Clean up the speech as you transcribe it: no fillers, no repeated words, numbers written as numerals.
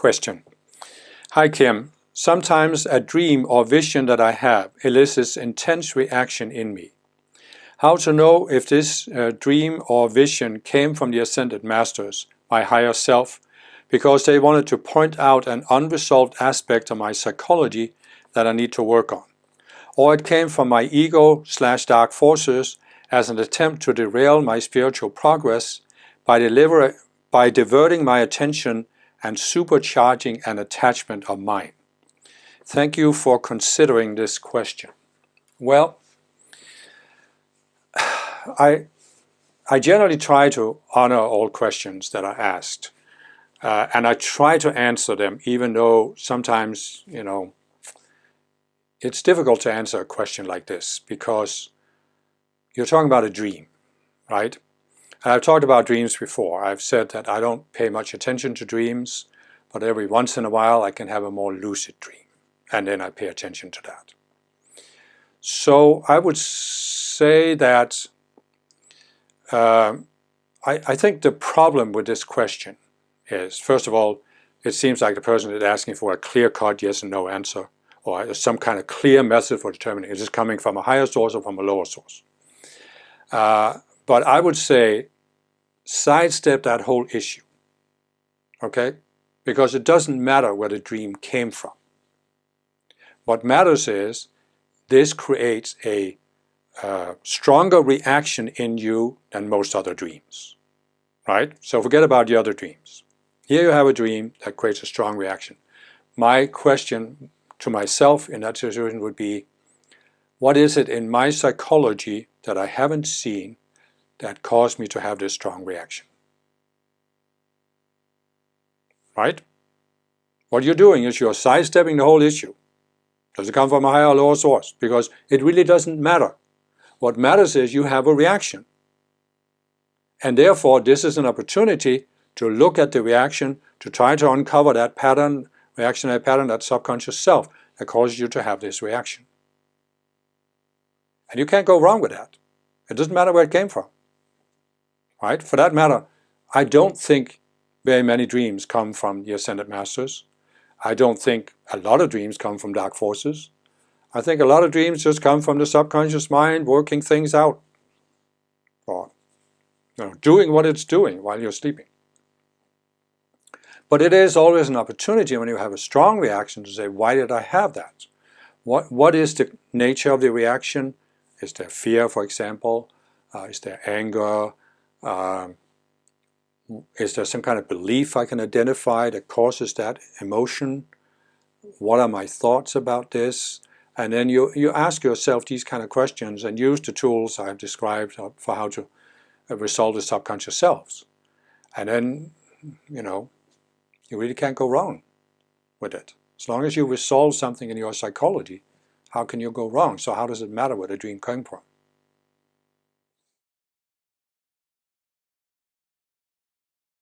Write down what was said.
question. Hi Kim, sometimes a dream or vision that I have elicits intense reaction in me. How to know if this dream or vision came from the Ascended Masters, my higher self, because they wanted to point out an unresolved aspect of my psychology that I need to work on. Or it came from my ego/dark forces as an attempt to derail my spiritual progress by diverting my attention and supercharging an attachment of mine. Thank you for considering this question. Well, I generally try to honor all questions that are asked. And I try to answer them, even though sometimes, it's difficult to answer a question like this because you're talking about a dream, right? And I've talked about dreams before. I've said that I don't pay much attention to dreams, but every once in a while I can have a more lucid dream, and then I pay attention to that. So I would say that I think the problem with this question is, first of all, it seems like the person is asking for a clear-cut yes and no answer, or some kind of clear method for determining is this coming from a higher source or from a lower source. But I would say sidestep that whole issue, okay? Because it doesn't matter where the dream came from. What matters is this creates a stronger reaction in you than most other dreams, right? So forget about the other dreams. Here you have a dream that creates a strong reaction. My question to myself in that situation would be, what is it in my psychology that I haven't seen that caused me to have this strong reaction? Right? What you're doing is you're sidestepping the whole issue. Does it come from a higher or lower source? Because it really doesn't matter. What matters is you have a reaction. And therefore, this is an opportunity to look at the reaction, to try to uncover that pattern, reactionary pattern, that subconscious self that causes you to have this reaction. And you can't go wrong with that. It doesn't matter where it came from. Right? For that matter, I don't think very many dreams come from the Ascended Masters. I don't think a lot of dreams come from dark forces. I think a lot of dreams just come from the subconscious mind working things out, or doing what it's doing while you're sleeping. But it is always an opportunity when you have a strong reaction to say, why did I have that? What is the nature of the reaction? Is there fear, for example? Is there anger? Is there some kind of belief I can identify that causes that emotion? What are my thoughts about this? And then you ask yourself these kind of questions and use the tools I've described for how to resolve the subconscious selves. And then, you really can't go wrong with it. As long as you resolve something in your psychology, how can you go wrong? So how does it matter where the dream came from?